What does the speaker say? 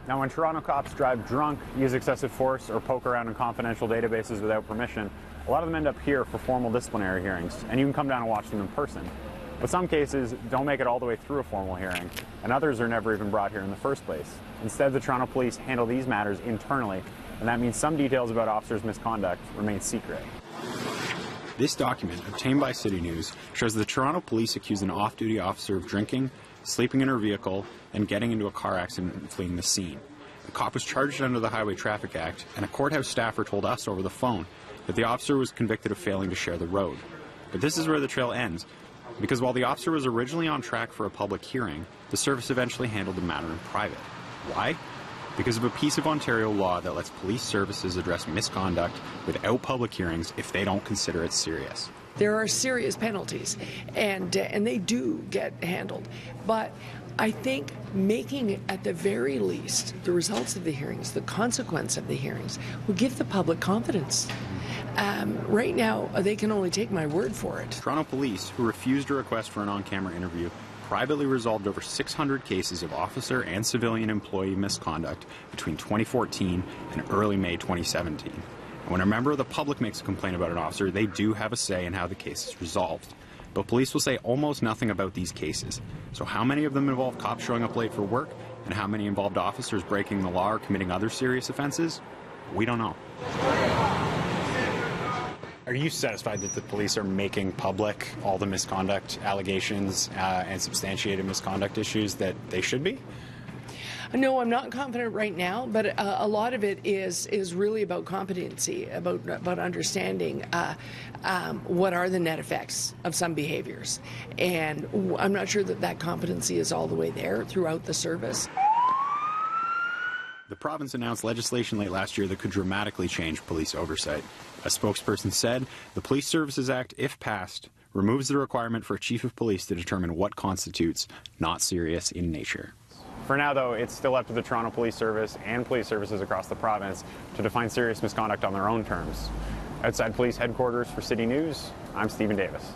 Now, when Toronto cops drive drunk, use excessive force, or poke around in confidential databases without permission, a lot of them end up here for formal disciplinary hearings, and you can come down and watch them in person. But some cases don't make it all the way through a formal hearing, and others are never even brought here in the first place. Instead, the Toronto Police handle these matters internally, and that means some details about officers' misconduct remain secret. This document, obtained by City News, shows the Toronto Police accused an off-duty officer of drinking, sleeping in her vehicle, and getting into a car accident and fleeing the scene. The cop was charged under the Highway Traffic Act, and a courthouse staffer told us over the phone that the officer was convicted of failing to share the road. But this is where the trail ends, because while the officer was originally on track for a public hearing, the service eventually handled the matter in private. Why? Because of a piece of Ontario law that lets police services address misconduct without public hearings if they don't consider it serious. There are serious penalties, and they do get handled. But I think making, at the very least, the results of the hearings, the consequence of the hearings, will give the public confidence. Right now, they can only take my word for it. Toronto Police, who refused a request for an on-camera interview, privately resolved over 600 cases of officer and civilian employee misconduct between 2014 and early May 2017. And when a member of the public makes a complaint about an officer, they do have a say in how the case is resolved. But police will say almost nothing about these cases. So how many of them involve cops showing up late for work, and how many involved officers breaking the law or committing other serious offenses? We don't know. Are you satisfied that the police are making public all the misconduct allegations and substantiated misconduct issues that they should be? No, I'm not confident right now, but a lot of it is really about competency, about understanding what are the net effects of some behaviors. And I'm not sure that competency is all the way there throughout the service. The province announced legislation late last year that could dramatically change police oversight. A spokesperson said the Police Services Act, if passed, removes the requirement for a chief of police to determine what constitutes not serious in nature. For now, though, it's still up to the Toronto Police Service and police services across the province to define serious misconduct on their own terms. Outside Police Headquarters for City News, I'm Stephen Davis.